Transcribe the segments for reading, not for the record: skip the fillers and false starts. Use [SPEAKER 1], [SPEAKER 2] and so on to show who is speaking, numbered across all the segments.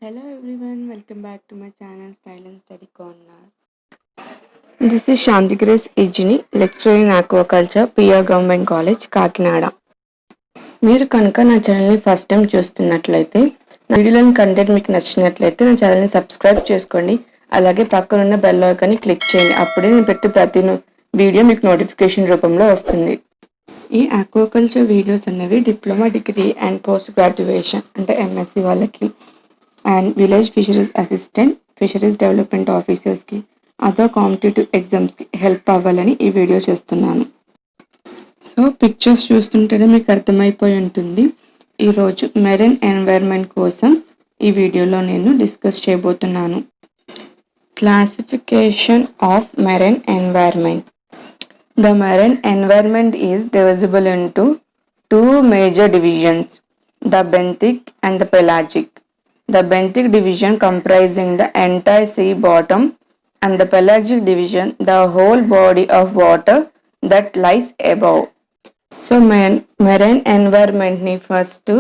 [SPEAKER 1] Hello everyone, welcome back to my channel Style and Study Corner. This is Shanti Grace Ejini, lecturer in Aquaculture, PR Government College, Kakinada. మీరు కనుక నా ఛానల్ని first time చూస్తున్నట్లయితే నా వీడియోలోని content మీకు నచ్చినట్లయితే నా ఛానల్ని సబ్స్క్రైబ్ చేసుకోండి. అలాగే పక్కనున్న బెల్ ఐకాన్ని క్లిక్ చేయండి. అప్పుడే నేను పెట్టే ప్రతి వీడియో మీకు నోటిఫికేషన్ రూపంలో వస్తుంది. ఈ ఆక్వాకల్చర్ వీడియోస్ అనేవి diploma degree and post graduation అంటే ఎంఎస్సి వాళ్ళకి and village fisheries assistant, fisheries development ఆఫీసర్స్కి, అదర్ కాంపిటేటివ్ ఎగ్జామ్స్కి హెల్ప్ అవ్వాలని ఈ వీడియో చేస్తున్నాను. సో పిక్చర్స్ చూస్తుంటేనే మీకు అర్థమైపోయి ఉంటుంది. ఈరోజు మెరైన్ ఎన్వైర్న్మెంట్ కోసం ఈ వీడియోలో నేను డిస్కస్ చేయబోతున్నాను. Classification of marine environment. The marine environment is divisible into two major divisions, the benthic and the pelagic. The benthic division comprising the entire sea bottom and the pelagic division the whole body of water that lies above. So marine environment ni first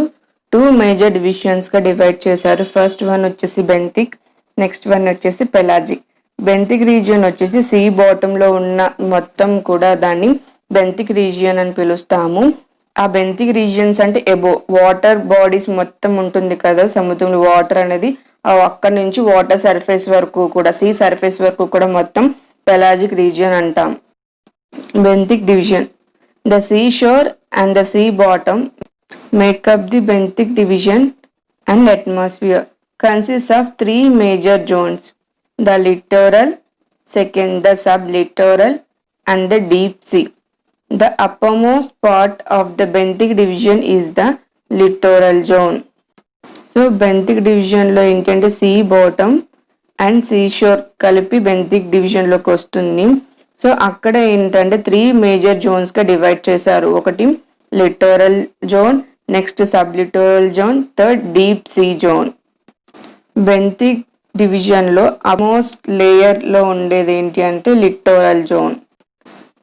[SPEAKER 1] two major divisions ga divide chesaru. First one vachesi benthic, next one vachesi pelagic. Benthic region వచ్చేసి sea బాటంలో ఉన్న మొత్తం కూడా దాన్ని బెంతిక్ region అని పిలుస్తాము. ఆ బెంతిక్ regions అంటే ఎబో వాటర్ బాడీస్ మొత్తం ఉంటుంది కదా సముద్రంలో వాటర్ అనేది, అక్కడి నుంచి వాటర్ సర్ఫేస్ వరకు కూడా సీ సర్ఫేస్ వరకు కూడా మొత్తం పెలాజిక్ రీజియన్ అంటాం. Benthic division. The sea shore and the sea bottom make up the benthic division and atmosphere consist of 3 major zones. The littoral, second the sublittoral and the deep sea. The uppermost part of the benthic division is the littoral zone. So benthic division lo entante sea bottom and sea shore కలిపి benthic division లోకి వస్తుంది. So అక్కడ ఏంటంటే 3 major zones గా divide చేశారు. ఒకటి littoral zone, next sublittoral zone, third deep sea zone. benthic division లో అమోస్ట్ లేయర్ లో ఉండేది ఏంటి అంటే littoral zone,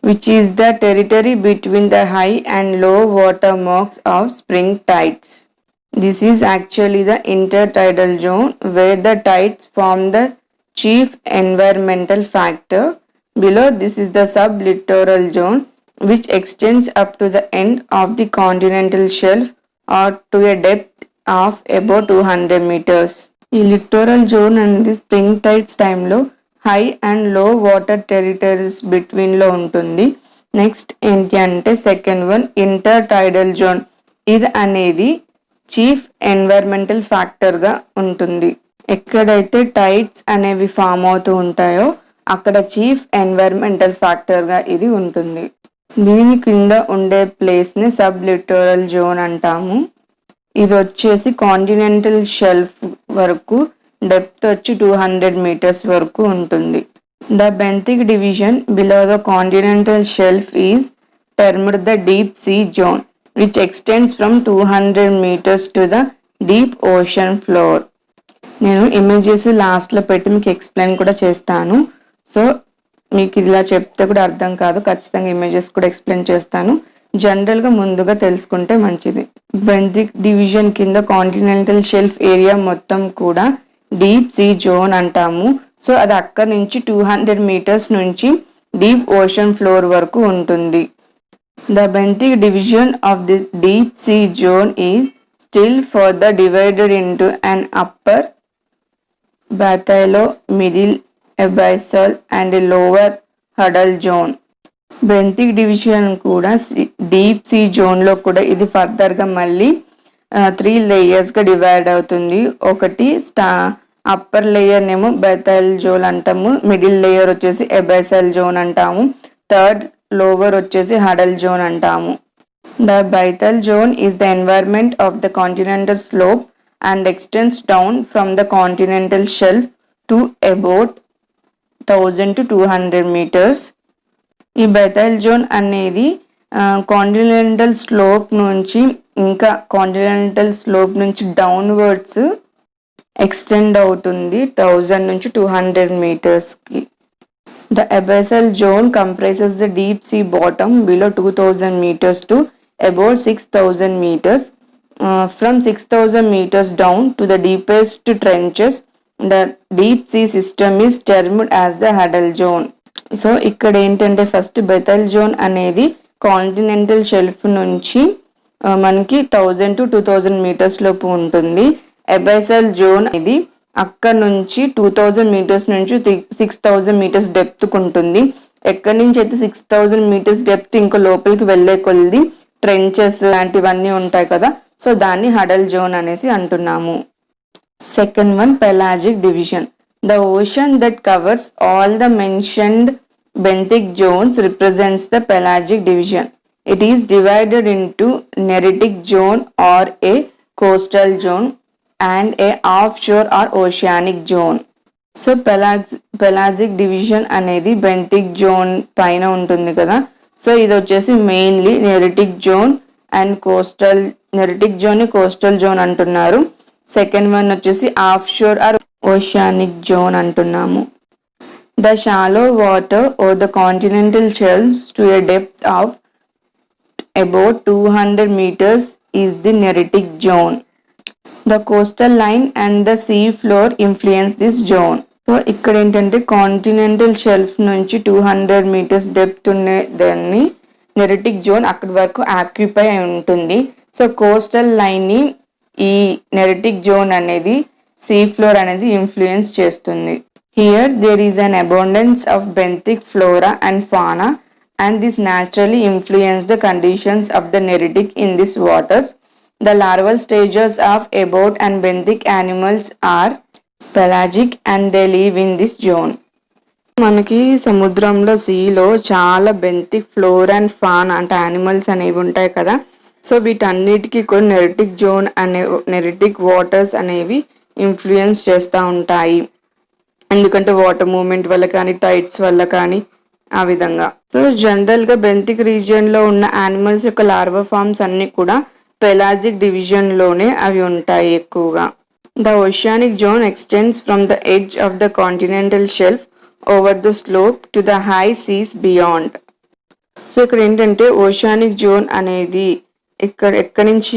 [SPEAKER 1] which is the territory between the high and low water marks of spring tides. This is actually the intertidal zone where the tides form the chief environmental factor. Below this is the sub littoral zone which extends up to the end of the continental shelf or to a depth of about 200 meters. ఈ లిట్టోరల్ zone అనేది spring tides టైంలో high and low water territories బిట్వీన్లో ఉంటుంది. Next ఏంటి అంటే second one inter టైడల్ zone. ఇది అనేది chief environmental ఫ్యాక్టర్గా ఉంటుంది. ఎక్కడైతే టైడ్స్ అనేవి ఫామ్ అవుతూ ఉంటాయో అక్కడ చీఫ్ ఎన్వైర్మెంటల్ ఫ్యాక్టర్గా ఇది ఉంటుంది. దీని కింద ఉండే ప్లేస్ని సబ్ లిట్టోరల్ జోన్ అంటాము. ఇది వచ్చేసి కాంటినెంటల్ షెల్ఫ్ వరకు డెప్త్ వచ్చి 200 meters వరకు ఉంటుంది. The benthic division below the continental shelf is termed the deep sea zone which extends from 200 meters to the deep ocean floor. నేను ఇమేజెస్ లాస్ట్లో పెట్టి మీకు ఎక్స్ప్లెయిన్ కూడా చేస్తాను. సో మీకు ఇలా చెప్తే కూడా అర్థం కాదు, ఖచ్చితంగా ఇమేజెస్ కూడా ఎక్స్ప్లెయిన్ చేస్తాను. జనరల్గా ముందుగా తెలుసుకుంటే మంచిది. బెంతిక్ డివిజన్ కింద కాంటినెంటల్ షెల్ఫ్ ఏరియా మొత్తం కూడా డీప్ సీ జోన్ అంటాము. సో అది అక్కడ నుంచి 200 meters నుంచి డీప్ ఓషన్ ఫ్లోర్ వరకు ఉంటుంది. The benthic division of the deep sea zone is still further divided into an upper bathyal, middle abyssal and lower hadal zone. Benthic division కూడా deep sea జోన్లో కూడా ఇది ఫర్దర్గా మళ్ళీ 3 layers డివైడ్ అవుతుంది. ఒకటి అప్పర్ లేయర్ నేమో బెథైల్ జోన్ అంటాము, మిడిల్ లేయర్ వచ్చేసి ఎబైసల్ జోన్ అంటాము, థర్డ్ లోవర్ వచ్చేసి హడల్ జోన్ అంటాము. The bathyal zone is the environment of the continental slope and extends down from the continental shelf to about 1000 to 200 meters. ఈ bathyal zone అనేది continental slope నుంచి downwards extend అవుతుంది 1000 నుంచి 200 metersకి. The abyssal zone comprises the deep sea bottom below 2000 meters to about 6000 meters from 6,000 meters down to the deepest trenches, the deep sea system is termed as the Hadal zone. So ఇక్కడ ఏంటంటే first బెథల్ zone అనేది continental shelf నుంచి మనకి 1000 to 2000 metres లోపు ఉంటుంది. అబైసల్ zone ఇది అక్కడ నుంచి 2000 మీటర్స్ నుంచి 6000 మీటర్స్ డెప్త్ ఉంటుంది. ఎక్కడి నుంచి అయితే 6000 మీటర్స్ డెప్త్ ఇంకా లోపలికి వెళ్ళే కొద్ది ట్రెంచెస్ లాంటివన్నీ ఉంటాయి కదా, సో దాన్ని హడల్ జోన్ అనేసి అంటున్నాము. Second one, pelagic division. The ocean that covers all the mentioned benthic zones represents the pelagic division. It is divided into neritic zone or a coastal zone and a offshore or oceanic zone. So pelagic division అనేది benthic zone పైన ఉంటుంది కదా, so ఇది వచ్చేసి mainly neritic zone and coastal, neritic zone coastal zone అంటున్నారు. Second one వచ్చేసి offshore or oceanic zone అంటున్నాము. The shallow water or the continental shelves to a depth of about 200 meters is the neritic zone. The coastal line and the sea floor influence this zone. So ఇక్కడ ఏంటంటే continental shelf నుంచి 200 meters depth ఉండే దాన్ని neritic zone అక్కడి వరకు occupy అయి ఉంటుంది. So coastal లైన్ని ఈ నెరిటిక్ జోన్ అనేది సీ ఫ్లోర్ అనేది ఇన్ఫ్లుయెన్స్ చేస్తుంది. Here there is an abundance of benthic flora and fauna and this naturally influence the conditions of the neritic in these waters. The larval stages of abort and benthic animals are pelagic and they live in this zone. మనకి సముద్రంలో సీలో చాలా బెంతిక్ floor and fan అంటే animals అనేవి ఉంటాయి కదా, so వీటన్నిటికీ కూడా neritic zone అనే నెరిటిక్ వాటర్స్ అనేవి ఇన్ఫ్లుయెన్స్ చేస్తూ ఉంటాయి. ఎందుకంటే వాటర్ మూమెంట్ వల్ల కానీ టైడ్స్ వల్ల కానీ ఆ విధంగా. సో జనరల్గా బెంతిక్ రీజియన్లో ఉన్న యానిమల్స్ యొక్క లార్వా ఫార్మ్స్ అన్నీ కూడా పెలాజిక్ డివిజన్లోనే అవి ఉంటాయి ఎక్కువగా. The oceanic zone extends from the edge of the continental shelf over the slope to the high seas beyond. So ఇక్కడ ఏంటంటే ఓషియానిక్ జోన్ అనేది ఎక్కడి నుంచి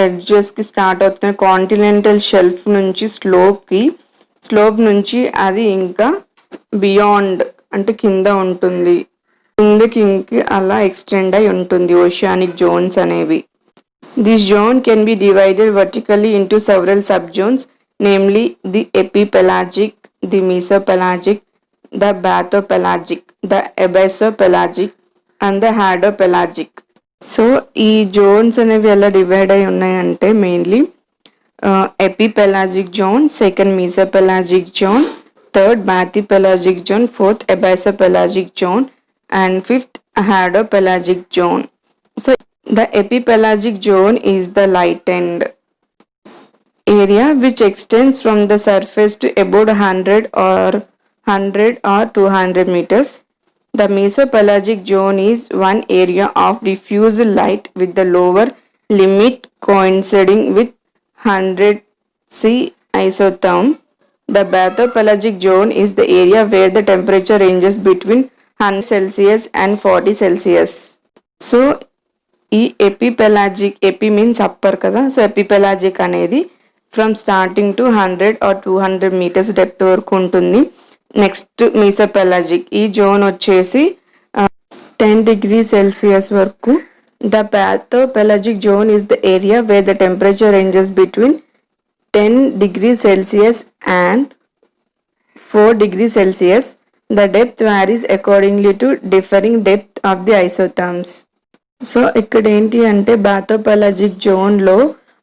[SPEAKER 1] ఎడ్జెస్కి స్టార్ట్ అవుతుంది, కాంటినెంటల్ షెల్ఫ్ నుంచి స్లోప్ నుంచి అది ఇంకా బియాండ్ అంటే కింద ఉంటుంది, కిందకి అలా ఎక్స్టెండ్ అయి ఉంటుంది ఓషియానిక్ జోన్స్ అనేవి. This zone can be divided vertically into several sub zones, namely the epipelagic, the mesopelagic, the bathypelagic, the abyssopelagic and the hadopelagic. So ఈ జోన్స్ అనేవి ఎలా డివైడ్ అయి ఉన్నాయంటే mainly epipelagic zone, second mesopelagic zone, third bathypelagic zone, fourth abyssopelagic zone and fifth hadopelagic zone. So the epipelagic zone is the lightened area which extends from the surface to about 100 or 200 meters. The mesopelagic zone is one area of diffuse light with the lower limit coinciding with 100 C isotherm. The bathopelagic zone is the area where the temperature ranges between 100 Celsius and 40 Celsius. So ఈ ఎపిపెలాజిక్, AP means upper కదా, so ఎపిపెలాజిక్ అనేది from starting to 100 or 200 meters depth వరకు ఉంటుంది. Next మీసోపెలాజిక్, ఈ zone వచ్చేసి 10 degrees Celsius వరకు. The bathypelagic zone is the area where the temperature ranges between 10 degrees Celsius and 4 degrees Celsius. The depth varies accordingly to differing depth of the isotherms. So ఇక్కడ ఏంటి అంటే బాథోపెలాజిక్ జోన్లో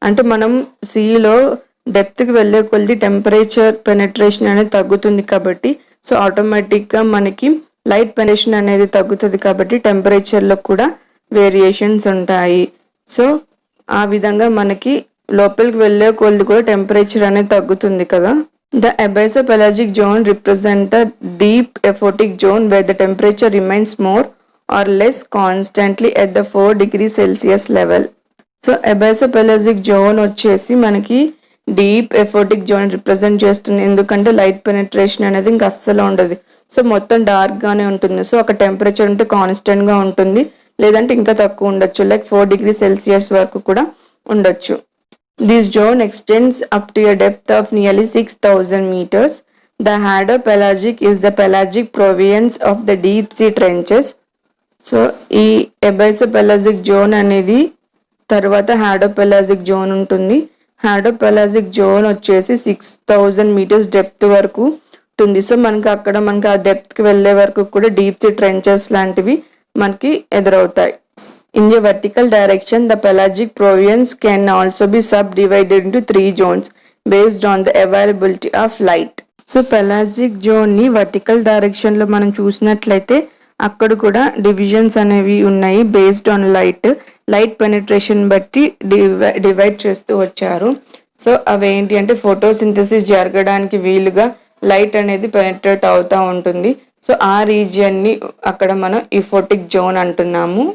[SPEAKER 1] అంటే మనం సీలో డెప్త్కి వెళ్ళే కొద్ది టెంపరేచర్ పెనట్రేషన్ అనేది తగ్గుతుంది కాబట్టి, సో ఆటోమేటిక్గా మనకి లైట్ పెనట్రేషన్ అనేది తగ్గుతుంది కాబట్టి టెంపరేచర్లో కూడా వేరియేషన్స్ ఉంటాయి. సో ఆ విధంగా మనకి లోపలికి వెళ్ళే కొద్ది కూడా టెంపరేచర్ అనేది తగ్గుతుంది కదా. The abyssopelagic zone represent a deep aphotic zone where the temperature remains more or less constantly at the 4 degrees Celsius level. So abyssopelagic zone వచ్చేసి మనకి డీప్ ఎఫోటిక్ జోన్ రిప్రజెంట్ చేస్తుంది, ఎందుకంటే లైట్ పెనట్రేషన్ అనేది ఇంకా అస్సలు ఉండదు. సో మొత్తం డార్క్గానే ఉంటుంది. సో అక్కడ టెంపరేచర్ ఉంటే కాన్స్టెంట్గా ఉంటుంది, లేదంటే ఇంకా తక్కువ ఉండొచ్చు, లైక్ 4 degrees Celsius వరకు కూడా ఉండొచ్చు. This zone extends up to a depth of nearly 6,000 meters. The hadopelagic is the pelagic province of the deep sea trenches. So ఈ ఎబైసోపెలాజిక్ జోన్ అనేది తర్వాత హ్యాడోపెలాజిక్ జోన్ ఉంటుంది. హ్యాడోపెలాజిక్ జోన్ వచ్చేసి 6,000 మీటర్స్ డెప్త్ వరకు ఉంటుంది. సో మనకి ఆ డెప్త్కి వెళ్ళే వరకు కూడా డీప్ సీ ట్రెంచెస్ లాంటివి మనకి ఎదురవుతాయి. In a vertical direction, the pelagic province can also be subdivided into 3 zones based on the availability of light. So pelagic జోన్ని వర్టికల్ డైరెక్షన్లో మనం చూసినట్లయితే అక్కడ కూడా డివిజన్స్ అనేవి ఉన్నాయి బేస్డ్ ఆన్ లైట్ పెనిట్రేషన్ బట్టి డివైడ్ చేస్తూ వచ్చారు. సో అవి ఏంటి అంటే ఫోటోసింథసిస్ జరగడానికి వీలుగా లైట్ అనేది పెనిట్రేట్ అవుతూ ఉంటుంది. సో ఆ రీజియన్ని అక్కడ మనం ఇఫోటిక్ జోన్ అంటున్నాము.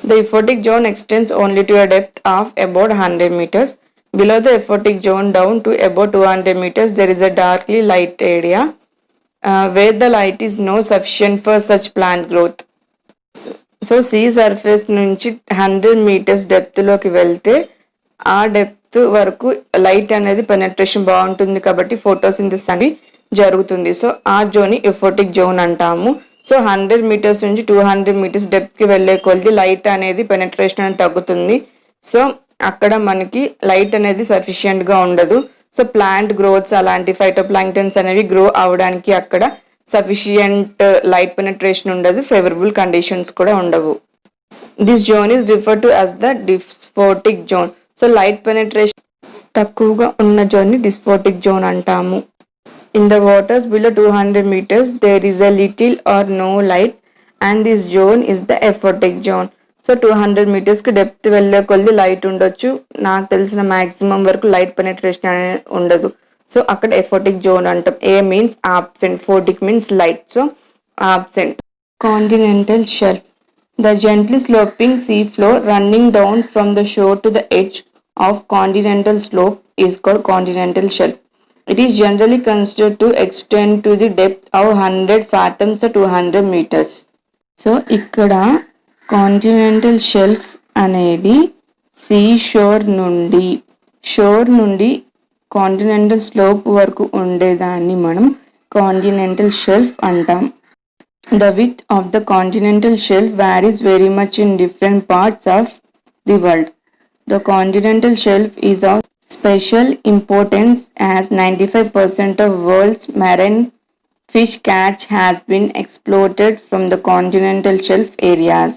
[SPEAKER 1] The ephotic zone extends only to a depth of about 100 meters. Below the ephotic zone down to about 200 meters, there is a darkly light area where the light is not sufficient for such plant growth. So see surface నుంచి 100 metres డెప్త్లోకి వెళ్తే ఆ depth వరకు light అనేది penetration బాగుంటుంది కాబట్టి photosynthesis అనేది జరుగుతుంది. So ఆ జోన్ని ఎఫోటిక్ జోన్ అంటాము. సో 100 మీటర్స్ నుంచి 200 మీటర్స్ డెప్త్కి వెళ్ళే కొద్ది లైట్ అనేది పెనట్రేషన్ అనేది తగ్గుతుంది. సో అక్కడ మనకి లైట్ అనేది సఫిషియెంట్గా ఉండదు. సో ప్లాంట్ గ్రోత్స్ అలాంటి ఫైటోప్లాంక్టన్స్ అనేవి గ్రో అవడానికి అక్కడ సఫిషియంట్ లైట్ పెనట్రేషన్ ఉండదు, ఫేవరబుల్ కండిషన్స్ కూడా ఉండవు. This zone is refer to as the disphotic zone. So light penetration తక్కువగా ఉన్న జోన్ని డిస్ఫోటిక్ జోన్ అంటాము. In the waters below 200 meters, there is a little or no light and this zone is the ephotic zone. So 200 మీటర్స్కి depth వెళ్ళే కొద్ది light ఉండొచ్చు. నాకు తెలిసిన మ్యాక్సిమం వరకు లైట్ పెనట్రేషన్ అనేది ఉండదు. సో అక్కడ ఎఫోటిక్ జోన్ అంటాం. A means absent, photic means light, so absent. Continental shelf. The gently sloping sea floor running down from the shore to the edge of continental slope is called continental shelf. It is generally considered to extend to the depth of 100 fathoms or 200 meters. So ఇక్కడ continental shelf అనేది sea shore నుండి continental slope వరకు ఉండేదాన్ని మనం continental shelf అంటాం. The width of the continental shelf varies very much in different parts of the world. The continental shelf is of special importance as 95% of world's marine fish catch has been exported from the continental shelf areas.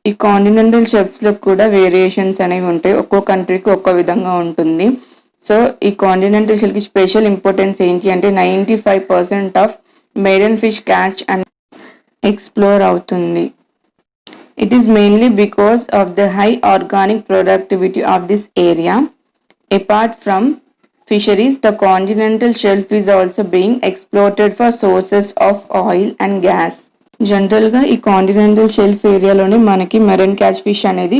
[SPEAKER 1] ఈ continental షెల్ఫ్స్లో కూడా variations అనేవి ఉంటాయి, ఒక్కో కంట్రీకి ఒక్కో విధంగా ఉంటుంది. So ఈ కాంటినెంటల్ షెల్ఫ్కి స్పెషల్ ఇంపార్టెన్స్ ఏంటి అంటే 95% ఆఫ్ మెరైన్ ఫిష్ క్యాచ్ అని ఎక్స్ప్లోర్ అవుతుంది. It is mainly because of the high organic productivity of this area. Apart from fisheries, the continental shelf is also being exploited for sources of oil and gas. జనరల్గా ఈ continental shelf ఏరియాలోనే మనకి marine catch fish అనేది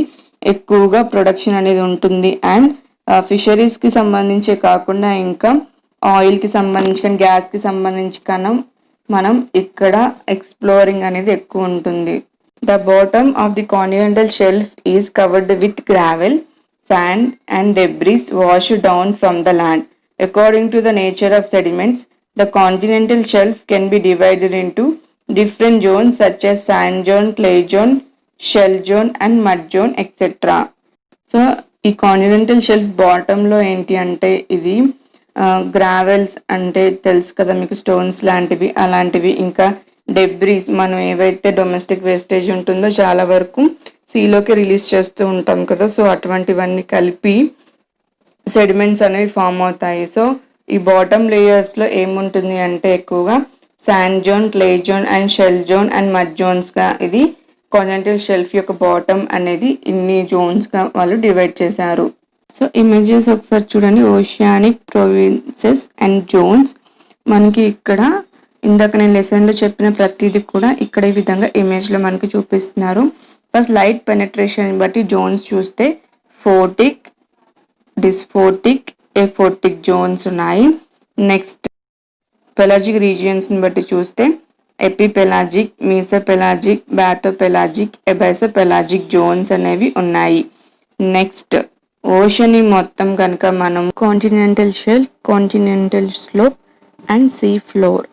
[SPEAKER 1] ఎక్కువగా production అనేది ఉంటుంది. And ఫిషరీస్కి సంబంధించే కాకుండా ఇంకా ఆయిల్కి సంబంధించి కానీ గ్యాస్కి సంబంధించి కన్నా మనం ఇక్కడ ఎక్స్ప్లోరింగ్ అనేది ఎక్కువ ఉంటుంది. The bottom of the continental shelf is covered with gravel, sand and debris washed down from the land. According to the nature of sediments, the continental shelf can be divided into different zones such as sand zone, clay zone, shell zone and mud zone, etc. So ఈ continental shelf బాటంలో ఏంటి అంటే ఇది gravels అంటే తెలుసు కదా మీకు, stones లాంటివి అలాంటివి, ఇంకా డెబ్రీస్ మనం ఏవైతే డొమెస్టిక్ వేస్టేజ్ ఉంటుందో చాలా వరకు సీలోకి రిలీజ్ చేస్తూ ఉంటాం కదా. సో అటువంటివన్నీ కలిపి సెడిమెంట్స్ అనేవి ఫామ్ అవుతాయి. సో ఈ బాటమ్ లేయర్స్లో ఏముంటుంది అంటే ఎక్కువగా sand zone, clay zone and shell zone and mud జోన్స్గా ఇది కాంటినెంటల్ షెల్ఫ్ యొక్క బాటమ్ అనేది ఇన్ని జోన్స్గా వాళ్ళు డివైడ్ చేశారు. సో ఇమేజెస్ ఒకసారి చూడండి. Oceanic provinces and zones. మనకి ఇక్కడ ఇందాక నేను లెసన్లో చెప్పిన ప్రతిదీ కూడా ఇక్కడ ఈ విధంగా ఇమేజ్లో మనకి చూపిస్తున్నారు. ఫస్ట్ లైట్ పెనట్రేషన్ బట్టి జోన్స్ చూస్తే ఫోటిక్, డిస్ఫోటిక్, ఎఫోటిక్ జోన్స్ ఉన్నాయి. నెక్స్ట్ పెలాజిక్ రీజియన్స్ని బట్టి చూస్తే ఎపిపెలాజిక్, మీసోపెలాజిక్, బ్యాథోపెలాజిక్, ఎబైసోపెలాజిక్ జోన్స్ అనేవి ఉన్నాయి. నెక్స్ట్ ఓషన్ మొత్తం కనుక మనం continental shelf, continental slope and sea floor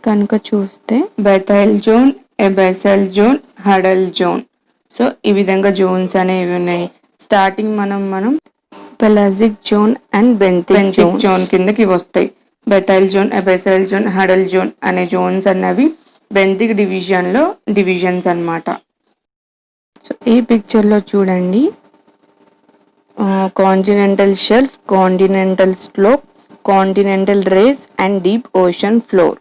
[SPEAKER 1] కనుక చూస్తే bathyal zone, abyssal zone, hadal zone. So ఈ విధంగా జోన్స్ అనేవి ఉన్నాయి. స్టార్టింగ్ మనం pelagic zone and benthic zone కిందకి వస్తాయి. Bathyal zone, abyssal zone, hadal zone అనే జోన్స్ అన్నవి బెంథిక్ డివిజన్లో డివిజన్స్ అన్నమాట. సో ఈ పిక్చర్లో చూడండి, continental shelf, continental slope, continental rise and deep ocean floor.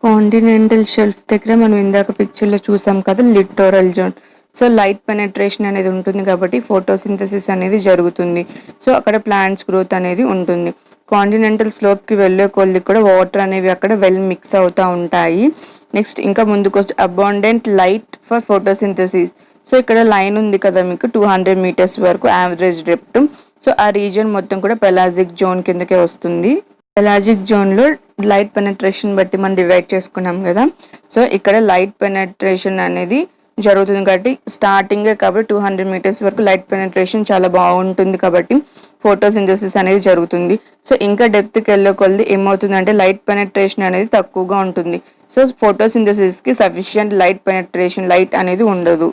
[SPEAKER 1] Continental shelf దగ్గర మనం ఇందాక పిక్చర్లో చూసాం కదా littoral zone. So light penetration అనేది ఉంటుంది కాబట్టి ఫోటోసింథసిస్ అనేది జరుగుతుంది. సో అక్కడ ప్లాంట్స్ గ్రోత్ అనేది ఉంటుంది. కాంటినెంటల్ స్లోప్కి వెళ్ళే కొద్ది కూడా వాటర్ అనేవి అక్కడ వెల్ మిక్స్ అవుతూ ఉంటాయి. నెక్స్ట్ ఇంకా ముందుకు వస్తే abundant light for photosynthesis. So ఇక్కడ లైన్ ఉంది కదా మీకు 200 meters వరకు యావరేజ్ డెప్త్. సో ఆ రీజియన్ మొత్తం కూడా పెలాజిక్ జోన్ కిందకే వస్తుంది. పెలాజిక్ జోన్లో లైట్ పెనట్రేషన్ బట్టి మనం డివైడ్ చేసుకున్నాం కదా. సో ఇక్కడ లైట్ పెనట్రేషన్ అనేది జరుగుతుంది కాబట్టి స్టార్టింగే కాబట్టి 200 meters వరకు లైట్ పెనట్రేషన్ చాలా బాగుంటుంది కాబట్టి ఫోటోసింథసిస్ అనేది జరుగుతుంది. సో ఇంకా డెప్త్కి వెళ్ళే కొద్ది ఏమవుతుందంటే లైట్ పెనట్రేషన్ అనేది తక్కువగా ఉంటుంది. సో ఫోటోసింథసిస్కి సఫిషియంట్ లైట్ పెనట్రేషన్ లైట్ అనేది ఉండదు.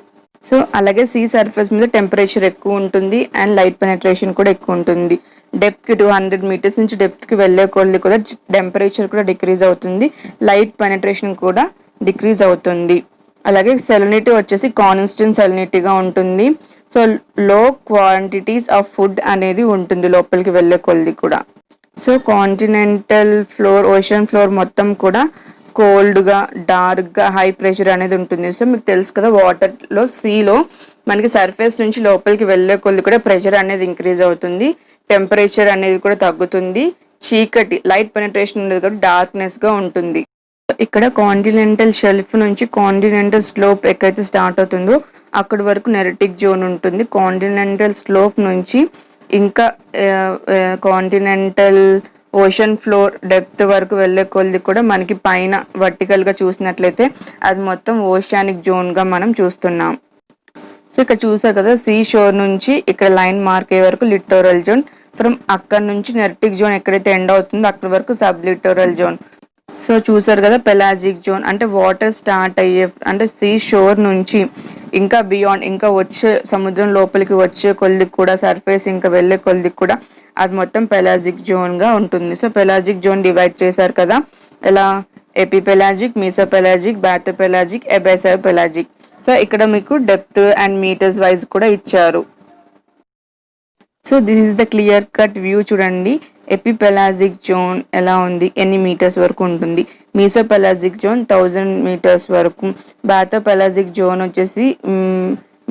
[SPEAKER 1] సో అలాగే సీ సర్ఫేస్ మీద టెంపరేచర్ ఎక్కువ ఉంటుంది అండ్ లైట్ పెనట్రేషన్ కూడా ఎక్కువ ఉంటుంది. డెప్త్కి 200 meters నుంచి డెప్త్కి వెళ్ళే కొద్ది కూడా టెంపరేచర్ కూడా డిక్రీజ్ అవుతుంది, లైట్ పెనట్రేషన్ కూడా డిక్రీజ్ అవుతుంది. అలాగే సెలినిటీ వచ్చేసి కాన్స్టెంట్ సెలినిటీగా ఉంటుంది. సో లో క్వాంటిటీస్ ఆఫ్ ఫుడ్ అనేది ఉంటుంది లోపలికి వెళ్ళే కొద్ది కూడా. So continental floor, ocean floor మొత్తం కూడా కోల్డ్గా, డార్క్గా, హై ప్రెషర్ అనేది ఉంటుంది. సో మీకు తెలుసు కదా వాటర్లో, సీలో మనకి సర్ఫేస్ నుంచి లోపలికి వెళ్ళే కొద్ది కూడా ప్రెషర్ అనేది ఇంక్రీజ్ అవుతుంది, టెంపరేచర్ అనేది కూడా తగ్గుతుంది, చీకటి లైట్ పెనట్రేషన్ ఉండదు కాబట్టి డార్క్నెస్గా ఉంటుంది. ఇక్కడ కాంటినెంటల్ షెల్ఫ్ నుంచి కాంటినెంటల్ స్లోప్ ఎక్కడైతే స్టార్ట్ అవుతుందో అక్కడి వరకు నెరిటిక్ జోన్ ఉంటుంది. కాంటినెంటల్ స్లోప్ నుంచి ఇంకా కాంటినెంటల్ ఓషన్ ఫ్లోర్ డెప్త్ వరకు వెళ్ళే కొద్ది కూడా మనకి పైన వర్టికల్గా చూసినట్లయితే అది మొత్తం ఓషానిక్ జోన్గా మనం చూస్తున్నాం. సో ఇక్కడ చూసారు కదా సీ షోర్ నుంచి ఇక్కడ లైన్ మార్క్ అయ్యే వరకు లిటోరల్ జోన్, ఫ్రమ్ అక్కడ నుంచి నెరిటిక్ జోన్ ఎక్కడైతే ఎండ్ అవుతుందో అక్కడి వరకు సబ్ లిటోరల్ జోన్. సో చూసారు కదా పెలాజిక్ జోన్ అంటే వాటర్ స్టార్ట్ అయ్యే అంటే సీ షోర్ నుంచి ఇంకా బియాండ్ ఇంకా వచ్చే సముద్రం లోపలికి వచ్చే కొద్ది కూడా సర్ఫేస్ ఇంకా వెళ్ళే కొద్ది కూడా అది మొత్తం పెలాజిక్ జోన్గా ఉంటుంది. సో పెలాజిక్ జోన్ డివైడ్ చేశారు కదా ఎలా, ఎపిపెలాజిక్, మీసోపెలాజిక్, బ్యాథోపెలాజిక్, ఎబెసోపెలాజిక్. సో ఇక్కడ మీకు డెప్త్ అండ్ మీటర్స్ వైజ్ కూడా ఇచ్చారు. So this is the clear cut view. చూడండి ఎపిపెలాజిక్ జోన్ ఎలా ఉంది, ఎన్ని మీటర్స్ వరకు ఉంటుంది. మీసోపెలాజిక్ జోన్ 1000 meters వరకు. బ్యాథోపెలాజిక్ జోన్ వచ్చేసి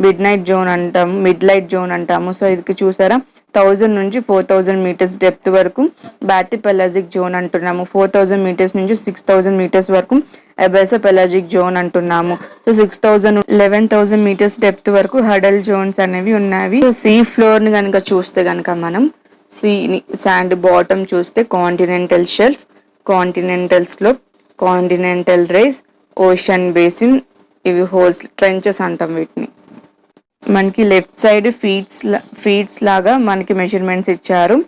[SPEAKER 1] మిడ్ నైట్ జోన్ అంటాము, మిడ్ లైట్ జోన్ అంటాము. సో ఇది చూసారా 1000 నుంచి 4000 meters డెప్త్ వరకు బ్యాథోపెలాజిక్ జోన్ అంటున్నాము. 4000 meters నుంచి 6000 meters వరకు ఎబెసోపెలాజిక్ జోన్ అంటున్నాము. సో 6000 11,000 meters డెప్త్ వరకు హడల్ జోన్స్ అనేవి ఉన్నాయి. సో సీ ఫ్లోర్ ని కనుక చూస్తే కనుక మనం సీని శాండ్ బాటమ్ చూస్తే continental shelf, continental slope, continental rise, ocean basin, ఇవి హోల్స్, ట్రెంచెస్ అంటాం వీటిని. మనకి లెఫ్ట్ సైడ్ ఫీట్స్ లాగా మనకి మెజర్మెంట్స్ ఇచ్చారు,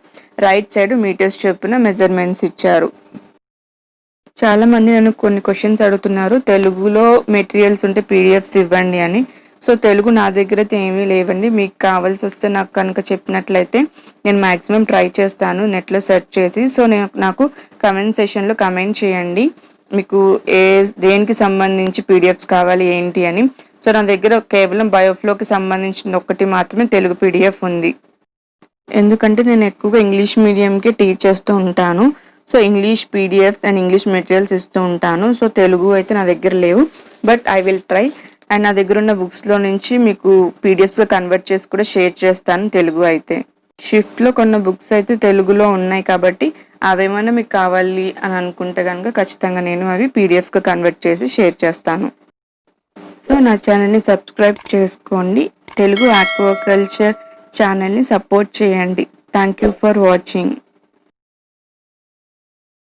[SPEAKER 1] రైట్ సైడ్ మీటర్స్ చొప్పున మెజర్మెంట్స్ ఇచ్చారు. చాలా మంది నన్ను కొన్ని క్వశ్చన్స్ అడుగుతున్నారు, తెలుగులో మెటీరియల్స్ ఉంటే పీడిఎఫ్స్ ఇవ్వండి అని. సో తెలుగు నా దగ్గర అయితే ఏమీ లేవండి. మీకు కావాల్సి వస్తే నాకు కనుక చెప్పినట్లయితే నేను మ్యాక్సిమం ట్రై చేస్తాను నెట్లో సెర్చ్ చేసి. సో నాకు కమెంట్ సెషన్లో కమెంట్ చేయండి మీకు దేనికి సంబంధించి పీడిఎఫ్స్ కావాలి ఏంటి అని. సో నా దగ్గర కేవలం బయోఫ్లోకి సంబంధించిన ఒక్కటి మాత్రమే తెలుగు పీడిఎఫ్ ఉంది. ఎందుకంటే నేను ఎక్కువగా ఇంగ్లీష్ మీడియంకి టీచ్ చేస్తూ ఉంటాను. So English PDFs and English materials ఇస్తూ ఉంటాను. సో తెలుగు అయితే నా దగ్గర లేవు, but I will try. And నా దగ్గర ఉన్న బుక్స్లో నుంచి మీకు పీడిఎఫ్స్గా కన్వర్ట్ చేసి కూడా షేర్ చేస్తాను తెలుగు అయితే. షిఫ్ట్లో కొన్ని బుక్స్ అయితే తెలుగులో ఉన్నాయి కాబట్టి అవేమైనా మీకు కావాలి అని అనుకుంటే కనుక ఖచ్చితంగా నేను అవి పీడిఎఫ్గా కన్వర్ట్ చేసి షేర్ చేస్తాను. సో నా ఛానల్ని సబ్స్క్రైబ్ చేసుకోండి, తెలుగు ఆక్వాకల్చర్ ఛానల్ని సపోర్ట్ చేయండి. Thank you for watching.